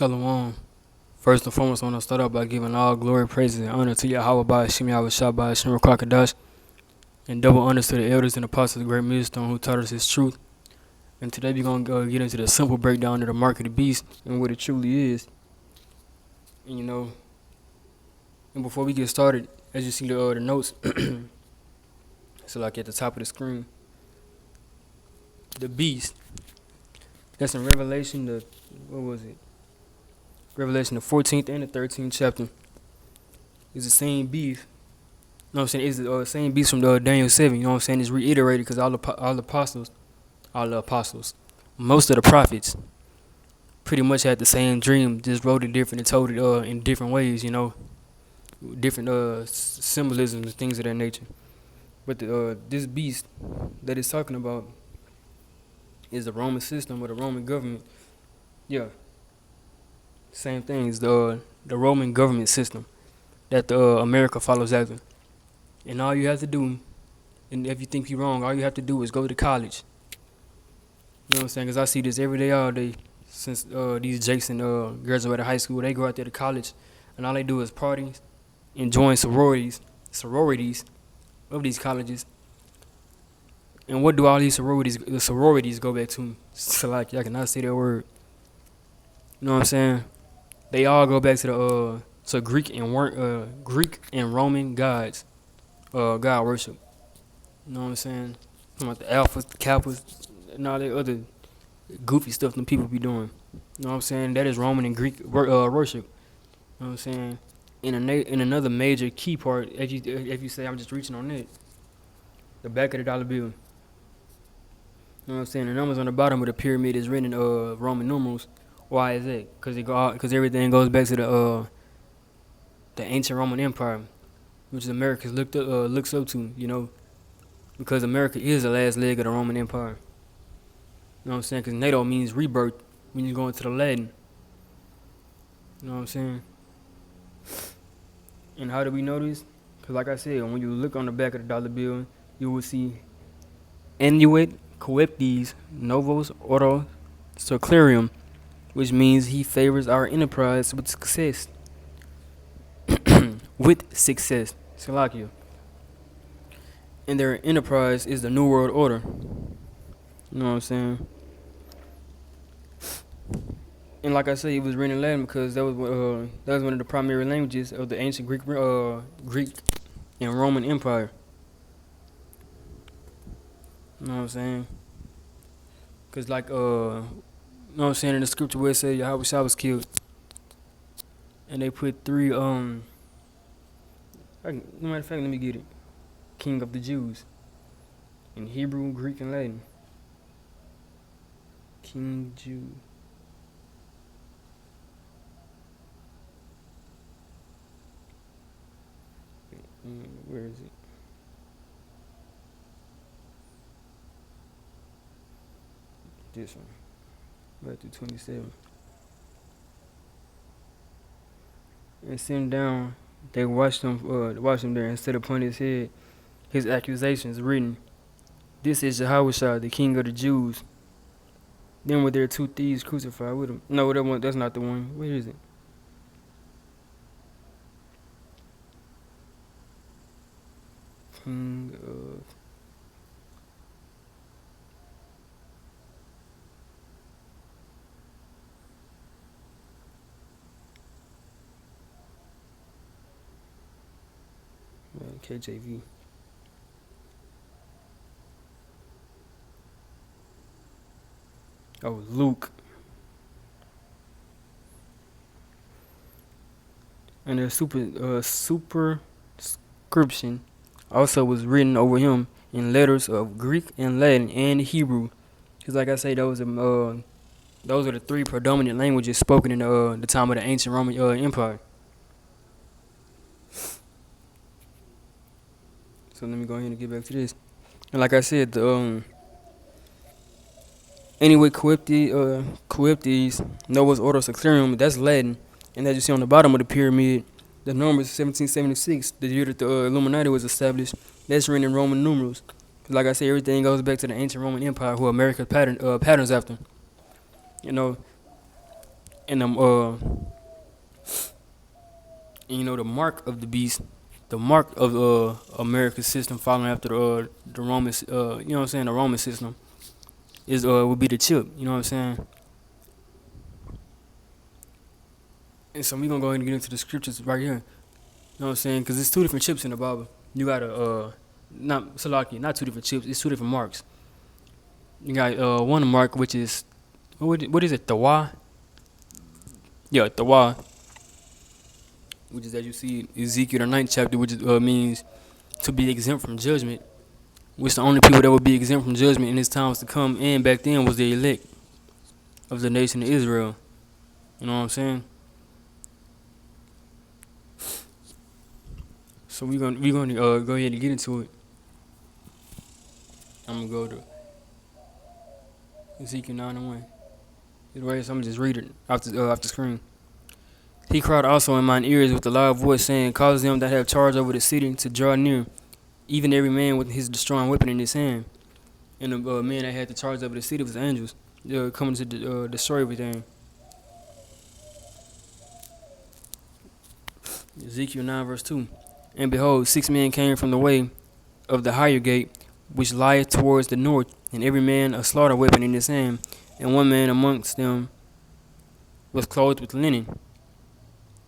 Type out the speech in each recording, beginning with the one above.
Shalom. First and foremost, I want to start out by giving all glory, praises, and honor to Yahweh by Hashem, Yahweh Shah by Hashem Rakakadash, and double honors to the elders and apostles of the great millstone who taught us his truth. And today we're going to get into the simple breakdown of the mark of the beast and what it truly is. And and before we get started, as you see the notes, so like at the top of the screen, the beast, that's in Revelation, Revelation the 14th and the 13th chapter. It's the same beast. You know what I'm saying? It's the same beast from Daniel 7. You know what I'm saying? It's reiterated because all the apostles, most of the prophets, pretty much had the same dream, just wrote it different and told it in different ways. Different symbolisms and things of that nature. But this beast that it's talking about is the Roman system or the Roman government. Yeah. Same thing as the Roman government system that America follows after. And all you have to do, and if you think you're wrong, all you have to do is go to college. You know what I'm saying? Because I see this every day, all day, since these Jason graduated high school. They go out there to college, and all they do is party and join sororities of these colleges. And what do all these sororities go back to? So like, I cannot say that word. You know what I'm saying? They all go back to the Greek and Roman gods, god worship. You know what I'm saying? Talking about the alphas, the kappas, and all that other goofy stuff them people be doing. You know what I'm saying? That is Roman and Greek worship. You know what I'm saying? In another major key part, if you say I'm just reaching on it, the back of the dollar bill. You know what I'm saying? The numbers on the bottom of the pyramid is written in Roman numerals. Why is that? Because everything goes back to the ancient Roman Empire, which America looks up to, because America is the last leg of the Roman Empire. You know what I'm saying? Because NATO means rebirth when you go into the Latin. You know what I'm saying? And how do we know this? Because like I said, when you look on the back of the dollar bill, you will see Annuit Coeptes Novos Ordo Seclarium, which means he favors our enterprise with success. With success. Salakia. And their enterprise is the New World Order. You know what I'm saying? And like I said, it was written in Latin because that was one of the primary languages of the ancient Greek and Roman Empire. You know what I'm saying? Because you know what I'm saying, in the scripture where it says Yahweh Shah was killed, and they put three no matter of fact, let me get it. King of the Jews in Hebrew, Greek, and Latin. King Jew. Where is it? This one. Matthew 27. And sitting down, they watched him there. Instead of upon his head, his accusations written, "This is Jehoshaphat, the king of the Jews." Then were there two thieves crucified with him. No, that's not the one. Where is it? King of... KJV. Oh, Luke. And the superscription also was written over him in letters of Greek and Latin and Hebrew. Because like I say, those are the three predominant languages spoken in the time of the ancient Roman Empire. So let me go ahead and get back to this. And like I said, anyway, Coeptes Novus Ordo Seclarium, that's Latin. And as you see on the bottom of the pyramid, the number is 1776, the year that the Illuminati was established. That's written in Roman numerals. Like I said, everything goes back to the ancient Roman Empire, who America patterns after. And the mark of the beast, the mark of America's system following after the Roman, the Roman system is would be the chip. You know what I'm saying? And so we gonna go ahead and get into the scriptures right here. You know what I'm saying? Because it's two different chips in the Bible. You got not Salaki, not two different chips. It's two different marks. You got one mark which is what is it? Tawa. Yeah, Tawa, which is as you see Ezekiel the 9th chapter, which is, means to be exempt from judgment. Which the only people that would be exempt from judgment in his times to come and back then was the elect of the nation of Israel. You know what I'm saying? So we gonna go ahead and get into it. I'm gonna go to Ezekiel 9:1. Right, so I'm just read it off the screen. He cried also in mine ears with a loud voice, saying, cause them that have charge over the city to draw near, even every man with his destroying weapon in his hand. And the man that had the charge over the city was the angels. They're coming to destroy everything. Ezekiel 9 verse 2. And behold, 6 men came from the way of the higher gate, which lieth towards the north, and every man a slaughter weapon in his hand. And one man amongst them was clothed with linen,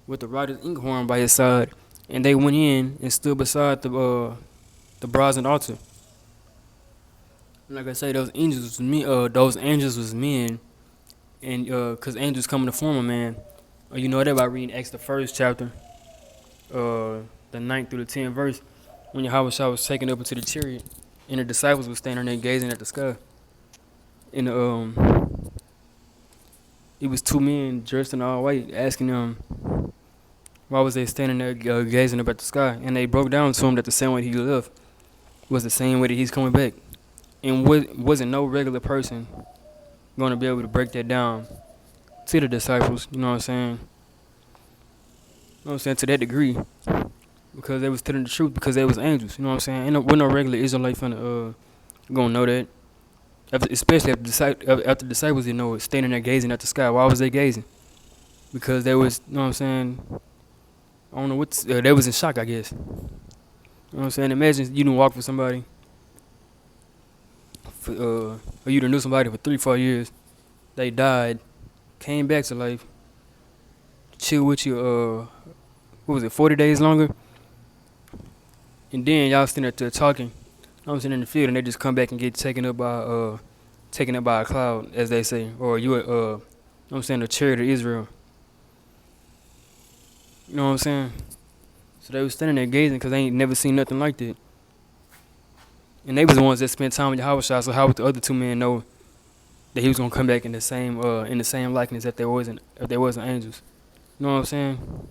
with the writer's inkhorn by his side. And they went in and stood beside the brazen altar. Like I say, those angels was men. And cause angels come in the form of man. You know that by reading Acts the 1st chapter, the 9th through the 10th verse, when Yahweh Shah was taken up into the chariot, and the disciples were standing there gazing at the sky. And it was 2 men dressed in all white, asking them why was they standing there gazing up at the sky. And they broke down to him that the same way he left was the same way that he's coming back. And wasn't no regular person going to be able to break that down to the disciples, you know what I'm saying? You know what I'm saying? To that degree. Because they was telling the truth, because they was angels, you know what I'm saying? Ain't no regular Israelite finna gonna know that. Especially after the disciples didn't know it, standing there gazing at the sky. Why was they gazing? Because they was, you know what I'm saying? I don't know what, they was in shock, I guess. You know what I'm saying? Imagine you done walk with somebody, or you done knew somebody for 3-4 years. They died, came back to life, chill with you, what was it, 40 days longer? And then y'all sitting there talking. I'm sitting in the field and they just come back and get taken up by a cloud, as they say. Or I'm saying the chariot of Israel. You know what I'm saying? So they was standing there gazing because they ain't never seen nothing like that. And they was the ones that spent time with Yahweh Shah, so how would the other 2 men know that he was gonna come back in the same likeness that there wasn't angels? You know what I'm saying?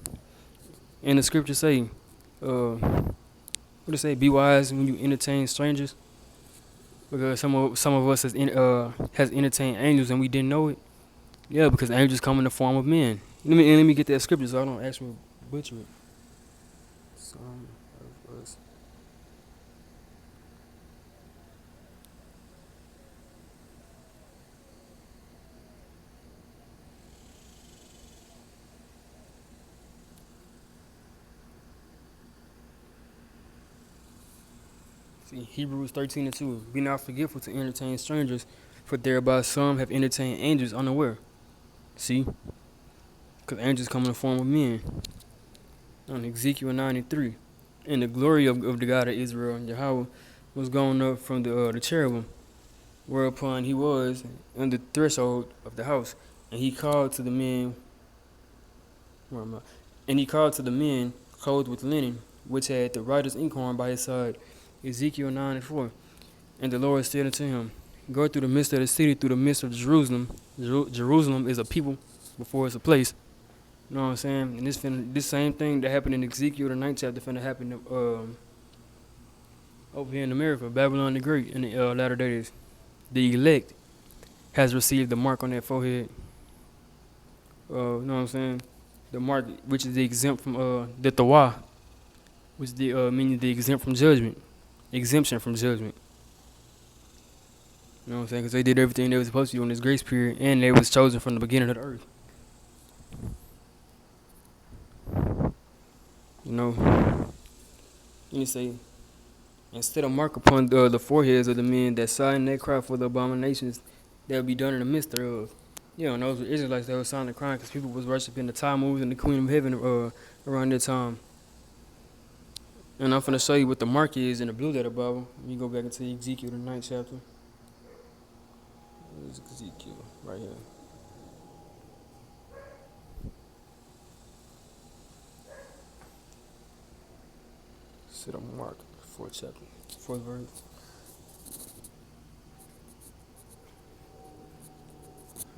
And the scriptures say, what it say? Be wise when you entertain strangers, because some of us has entertained angels and we didn't know it. Yeah, because angels come in the form of men. Let me get that scripture so I don't actually butcher it. Some of us. See, Hebrews 13:2. Be not forgetful to entertain strangers, for thereby some have entertained angels unaware. See? Because angels come in the form of men. On Ezekiel 9:3. And the glory of the God of Israel, Yahweh, was going up from the cherubim, whereupon he was on the threshold of the house. And he called to the men, where am I? And he called to the men clothed with linen, which had the writer's inkhorn by his side. Ezekiel 9:4. And the Lord said unto him, go through the midst of the city, through the midst of Jerusalem. Jerusalem is a people before it's a place. You know what I'm saying? And this same thing that happened in Ezekiel the 9th chapter finna happen over here in America, Babylon the Great, in the latter days. The elect has received the mark on their forehead. You know what I'm saying? The mark, which is the exempt from the Tawah, which is the meaning the exempt from judgment, exemption from judgment. You know what I'm saying? Because they did everything they were supposed to do in this grace period, and they was chosen from the beginning of the earth. You know, you say, instead of mark upon the foreheads of the men that sigh and that cry for the abominations that will be done in the midst thereof. You know, those were Israelites that were silent crying because people was worshiping the Tammuz and the Queen of Heaven around that time. And I'm finna show you what the mark is in the blue letter Bible. You go back into Ezekiel, the 9th chapter. There's Ezekiel right here. Sit on Mark, 4th chapter, 4th verse.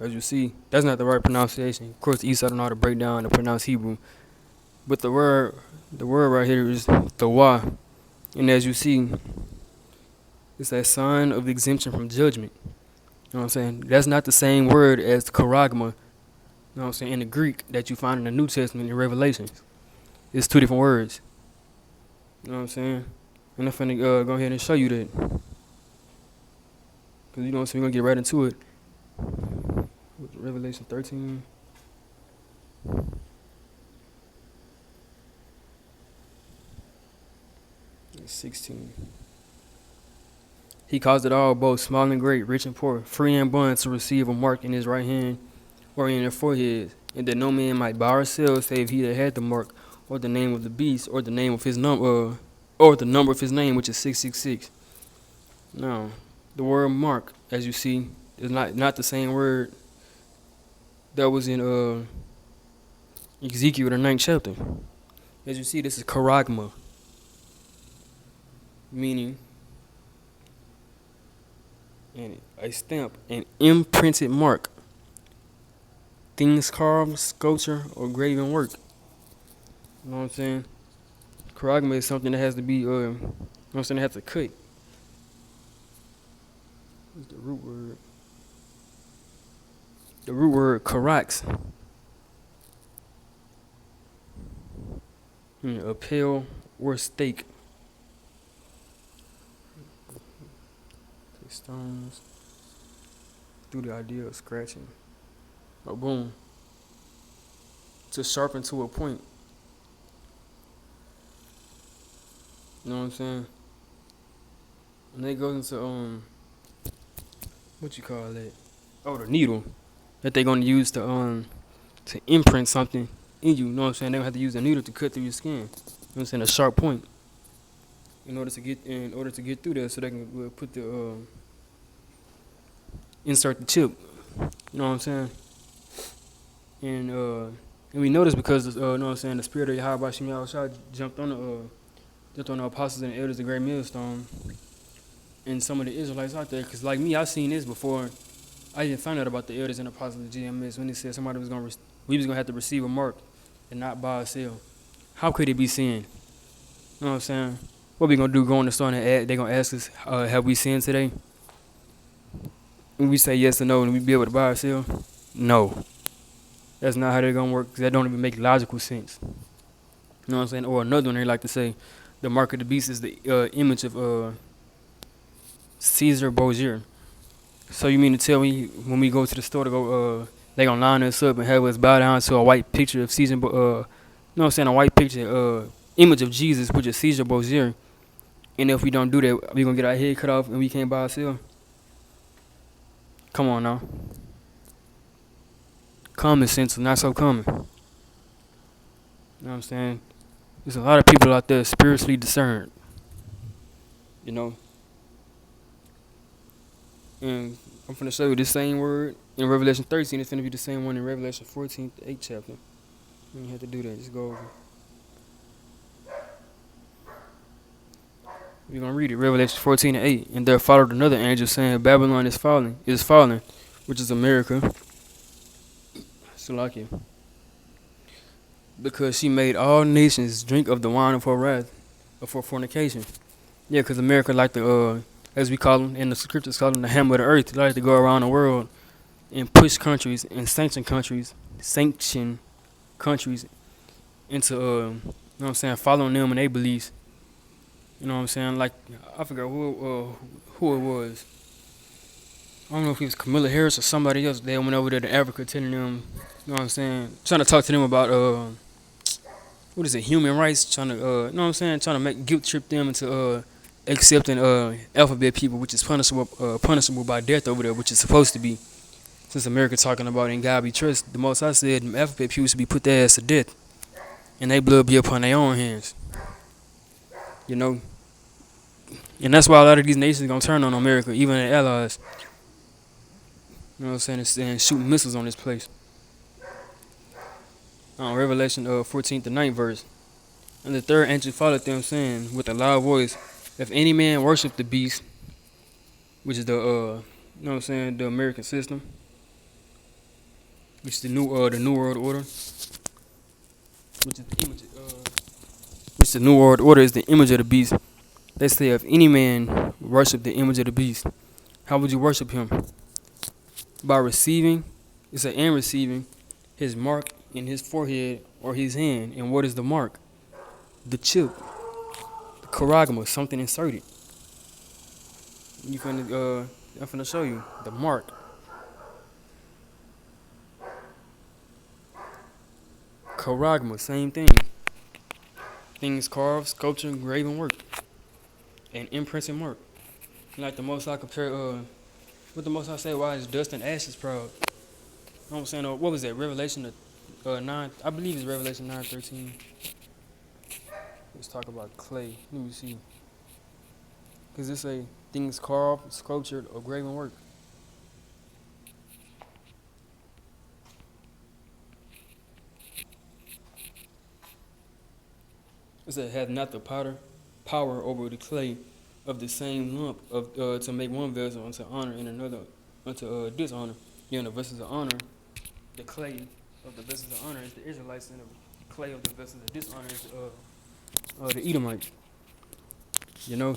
As you see, that's not the right pronunciation. Of course, the East I don't know how to break down and pronounce Hebrew, but the word right here is the wa, and as you see, it's that sign of exemption from judgment. You know what I'm saying? That's not the same word as charagma. You know what I'm saying? In the Greek that you find in the New Testament in Revelations, it's two different words. You know what I'm saying? And I'm finna go ahead and show you that, cause you know what I'm saying. We're gonna get right into it. Revelation 13. 16. He caused it all, both small and great, rich and poor, free and bond, to receive a mark in his right hand or in their foreheads, and that no man might buy or sell save he that had the mark, or the name of the beast, or the name of his number, or the number of his name, which is 666. Now, the word mark, as you see, is not the same word that was in Ezekiel, the 9th chapter. As you see, this is charagma, meaning a stamp, an imprinted mark, things carved, sculpture, or graven work. You know what I'm saying? Charagma is something that has to be, you know what I'm saying, it has to cut. What's the root word? The root word charax. A pale or stake. Stones. Through the idea of scratching. Or boom. To sharpen to a point. You know what I'm saying? And then it goes into what you call that? Oh, the needle that they're gonna use to imprint something in you. You know what I'm saying? They have to use a needle to cut through your skin. You know what I'm saying? A sharp point. In order to get through there, so they can put the insert the chip. You know what I'm saying? And we know this because you know what I'm saying, the spirit of Yahweh Bashim Yahushua jumped on the apostles and the elders of the great millstone, and some of the Israelites out there. Cause like me, I seen this before. I didn't find out about the elders and apostles of GMS when they said somebody was we was gonna have to receive a mark and not buy or sell. How could it be sin? You know what I'm saying? What we gonna do? Go in the store and they gonna ask us, have we sinned today? And we say yes or no, and we be able to buy or sell? No. That's not how they're gonna work, because that don't even make logical sense. You know what I'm saying? Or another one, they like to say, the mark of the beast is the image of Caesar Borgia. So you mean to tell me when we go to the store to go, they gonna line us up and have us bow down to a white picture of Caesar, you know what I'm saying, a white picture, image of Jesus, which is Caesar Borgia, and if we don't do that, we gonna get our head cut off and we can't buy or sell? Come on now. Common sense is not so common. You know what I'm saying? There's a lot of people out there spiritually discerned. You know? And I'm finna show you the same word in Revelation 13. It's finna be the same one in Revelation 14, 8th chapter. You don't have to do that. Just go over. We're gonna read it. Revelation 14 and 8. And there followed another angel saying, Babylon is falling, which is America. Salakia. Because she made all nations drink of the wine of her wrath, of her fornication. Yeah, because America like the, as we call them, and the scriptures call them, the hammer of the earth. They like to go around the world and push countries and sanction countries into, you know what I'm saying, following them and their beliefs. You know what I'm saying? Like, I forgot who it was. I don't know if it was Camilla Harris or somebody else. They went over there to Africa telling them, you know what I'm saying, trying to talk to them about what is it, human rights, trying to, you know what I'm saying, trying to make guilt trip them into accepting alphabet people, which is punishable by death over there, which is supposed to be. Since America talking about in God we trust, the most I said, them alphabet people should be put their ass to death, and they blood be upon their own hands. You know, and that's why a lot of these nations gonna turn on America, even their allies. You know what I'm saying? And shooting missiles on this place. Revelation 14th to 9th verse. And the third angel followed them, saying with a loud voice, if any man worship the beast, which is the you know what I'm saying, the American system, which is the new world order, which is the image which the new world order is the image of the beast. They say if any man worship the image of the beast, how would you worship him? By receiving, it said, and receiving his mark in his forehead or his hand. And what is the mark? The chip, the charagma, something inserted. I'm finna show you the mark. Charagma, same thing. Things carved, sculpture, graven work, and imprints and mark. Like the most I compare, with the most I say, why is dust and ashes proud? You know what I'm saying? What was that? Revelation 9, I believe it's Revelation 9:13. Let's talk about clay. Let me see. Because it say things carved, sculptured, or graven work. It said, have not the potter power over the clay of the same lump of to make one vessel unto honor and another unto dishonor. Yeah, the vessels of honor, the clay of the vessels of honor is the Israelites, and the clay of the vessels of dishonor is the Edomites. You know,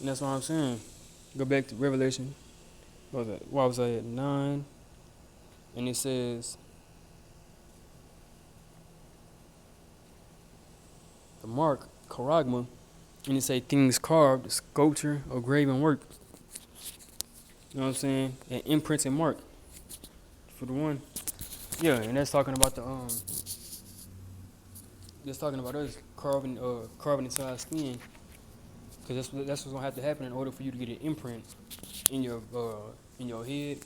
and that's what I'm saying. Go back to Revelation. What was that? Why was I at 9? And it says, the mark, charagma, and it say things carved, sculpture, or graven work. You know what I'm saying? And imprints and mark. For the one. Yeah, and that's talking about that's talking about us carving into our skin. Because that's what's gonna have to happen in order for you to get an imprint in your head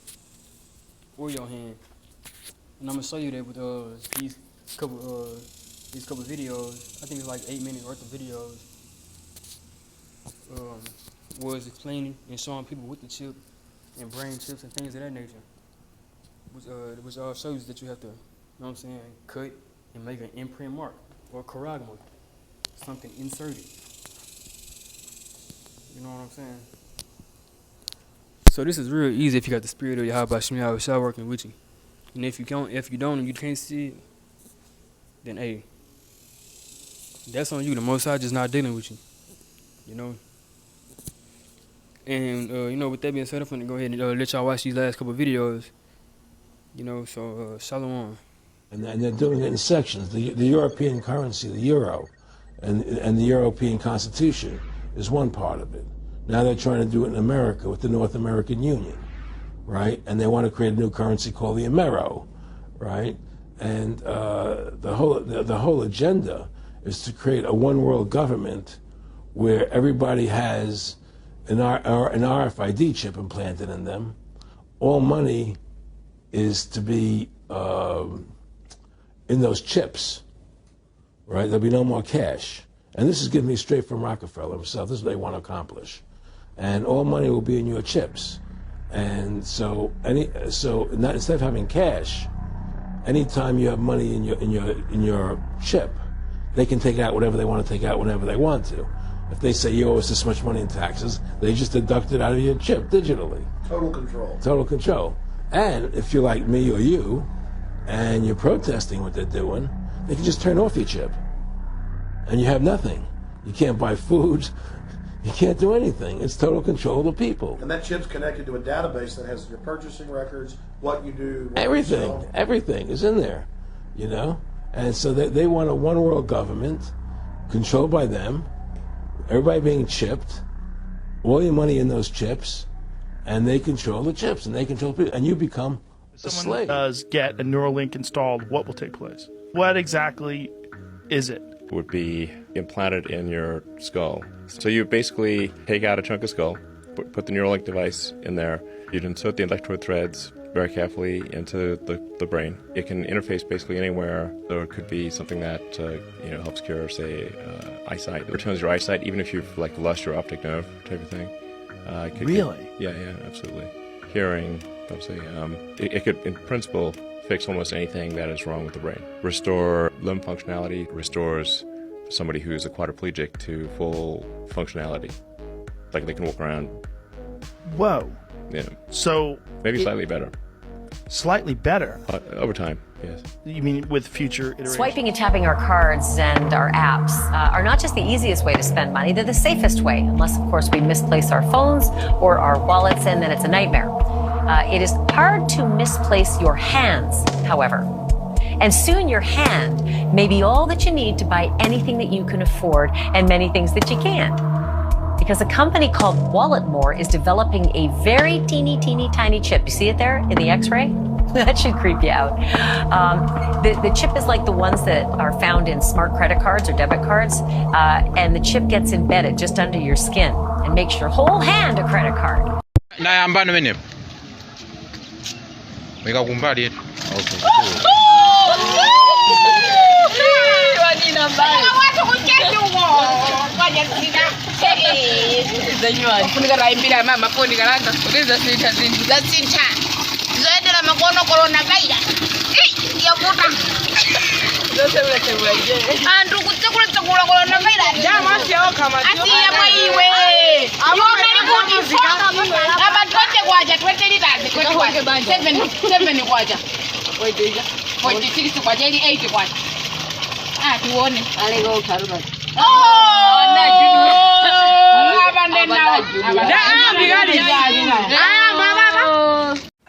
or your hand. And I'm gonna show you that with these couple videos. I think it's like 8 minutes worth of videos. Was explaining and showing people with the chip and brain chips and things of that nature. Which shows that you have to, you know what I'm saying, cut and make an imprint mark or charagma, something inserted. You know what I'm saying? So this is real easy if you got the spirit of Yahweh Shemiyah Shah working with you. And if you don't and you can't see it, then hey, that's on you. The Most High just not dealing with you. You know? And you know, with that being said, I'm gonna go ahead and let y'all watch these last couple videos. You know, so shalom. And they're doing it in sections. The European currency, the euro, and the European Constitution is one part of it. Now they're trying to do it in America with the North American Union, right? And they want to create a new currency called the Amero, right? And the whole agenda is to create a one world government where everybody has an RFID chip implanted in them. All money is to be in those chips, right? There'll be no more cash. And this is giving me straight from Rockefeller himself. This is what they want to accomplish. And all money will be in your chips. And so instead of having cash, anytime you have money in your chip, they can take out whatever they want to take out whenever they want to. If they say you owe us this much money in taxes, they just deduct it out of your chip digitally. Total control. Total control. And if you're like me or you, and you're protesting what they're doing, they can just turn off your chip. And you have nothing. You can't buy food. You can't do anything. It's total control of the people. And that chip's connected to a database that has your purchasing records, what you do, what everything. you sell. Everything is in there, you know? And so they want a one world government controlled by them, everybody being chipped, all your money in those chips, and they control the chips, and they control people, and you become a slave. Does get a Neuralink installed, what will take place? What exactly is it? Would be implanted in your skull. So you basically take out a chunk of skull, put the Neuralink device in there. You'd insert the electrode threads very carefully into the brain. It can interface basically anywhere. So it could be something that helps cure, say, eyesight. It returns your eyesight, even if you've lost your optic nerve type of thing. Really? Yeah, absolutely. Hearing, obviously. It could, in principle, fix almost anything that is wrong with the brain. Restore limb functionality, restores somebody who's a quadriplegic to full functionality. Like they can walk around. Whoa. Yeah. So maybe slightly better. Slightly better? Over time, yes. You mean with future iterations? Swiping and tapping our cards and our apps are not just the easiest way to spend money, they're the safest way, unless, of course, we misplace our phones or our wallets, and then it's a nightmare. It is hard to misplace your hands, however. And soon your hand may be all that you need to buy anything that you can afford and many things that you can't. Because a company called Walletmore is developing a very teeny tiny chip. You see it there in the X-ray? That should creep you out. The chip is like the ones that are found in smart credit cards or debit cards, and the chip gets embedded just under your skin and makes your whole hand a credit card.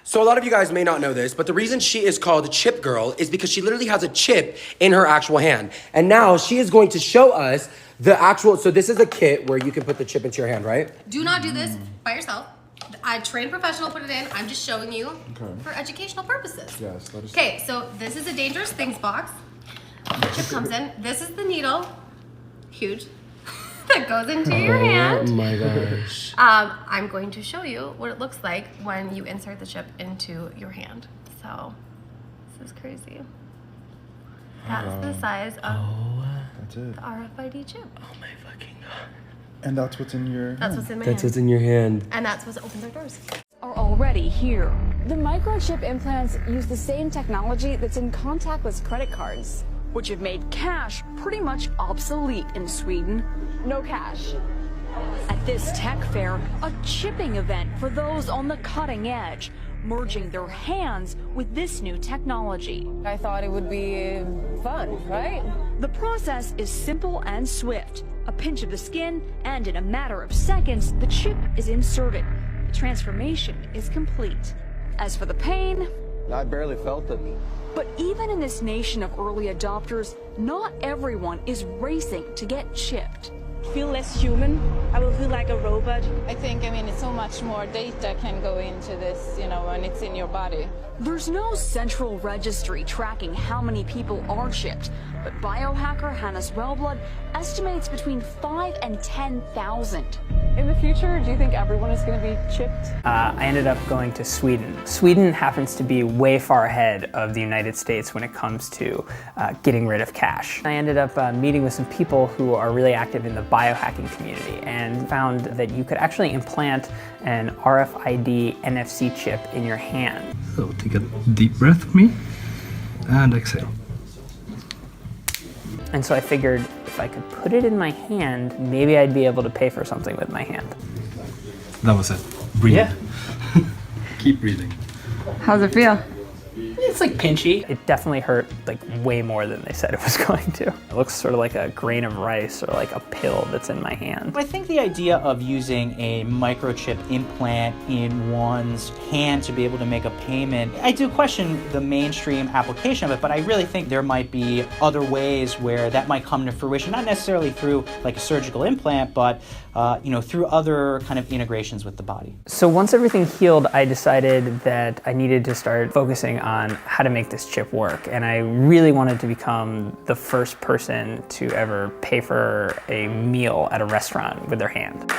So a lot of you guys may not know this, but the reason she is called Chip Girl is because she literally has a chip in her actual hand. And now she is going to show us the actual, so this is a kit where you can put the chip into your hand, right? Do not do this by yourself. A trained professional put it in. I'm just showing you for educational purposes. Yes, that is. Okay, so this is a dangerous things box. The chip comes in. This is the needle, huge, that goes into your hand. Oh my gosh. I'm going to show you what it looks like when you insert the chip into your hand. So, this is crazy. That's the size of That's it. the RFID chip. Oh my fucking god. And that's what's in your. That's what's in my That's hand. what's in your hand. And that's what opens our doors. Are already here. The microchip implants use the same technology that's in contactless credit cards, which have made cash pretty much obsolete in Sweden. No cash. At this tech fair, a chipping event for those on the cutting edge, merging their hands with this new technology. I thought it would be fun, right? The process is simple and swift. A pinch of the skin, and in a matter of seconds, the chip is inserted. The transformation is complete. As for the pain, I barely felt it. but even in this nation of early adopters, not everyone is racing to get chipped. Feel less human. I will feel like a robot. I think, it's so much more data can go into this, when it's in your body. There's no central registry tracking how many people are chipped, but biohacker Hannes Wellblood estimates between 5 and 10,000. In the future, do you think everyone is going to be chipped? I ended up going to Sweden. Sweden happens to be way far ahead of the United States when it comes to getting rid of cash. I ended up meeting with some people who are really active in the biohacking community and found that you could actually implant an RFID NFC chip in your hand. So take a deep breath with me and exhale. And so I figured if I could put it in my hand, maybe I'd be able to pay for something with my hand. That was it. Breathe. Yeah. Keep breathing. How's it feel? It's like pinchy. It definitely hurt like way more than they said it was going to. It looks sort of like a grain of rice or like a pill that's in my hand. I think the idea of using a microchip implant in one's hand to be able to make a payment, I do question the mainstream application of it, but I really think there might be other ways where that might come to fruition, not necessarily through like a surgical implant, but through other kind of integrations with the body. So once everything healed, I decided that I needed to start focusing on how to make this chip work, and I really wanted to become the first person to ever pay for a meal at a restaurant with their hand.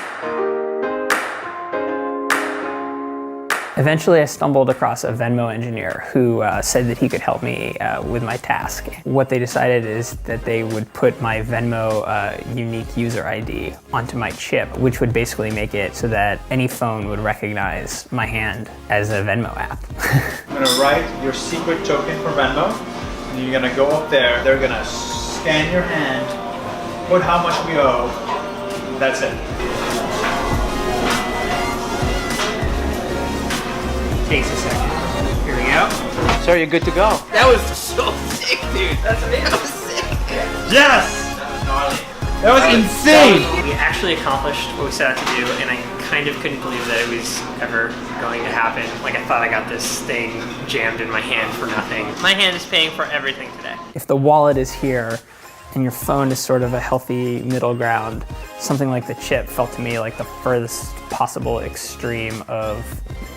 Eventually, I stumbled across a Venmo engineer who said that he could help me with my task. What they decided is that they would put my Venmo unique user ID onto my chip, which would basically make it so that any phone would recognize my hand as a Venmo app. I'm gonna write your secret token for Venmo, and you're gonna go up there, they're gonna scan your hand, put how much we owe, that's it. Takes a second. Here we go. So you're good to go. That was so sick, dude. That's amazing. That was sick. Yes! That was insane! We actually accomplished what we set out to do, and I kind of couldn't believe that it was ever going to happen. Like, I thought I got this thing jammed in my hand for nothing. My hand is paying for everything today. If the wallet is here, and your phone is sort of a healthy middle ground, something like the chip felt to me like the furthest possible extreme of,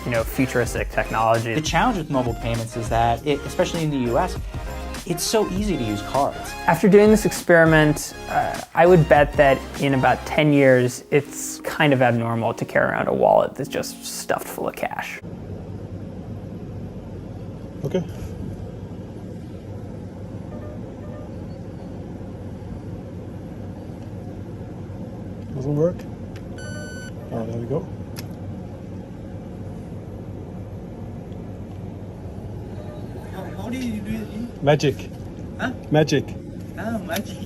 you know, futuristic technology. The challenge with mobile payments is that, especially in the US, it's so easy to use cards. After doing this experiment, I would bet that in about 10 years, it's kind of abnormal to carry around a wallet that's just stuffed full of cash. Okay. Doesn't work. Oh, there we go. How do you do it? Magic. Huh? Magic. Oh, magic.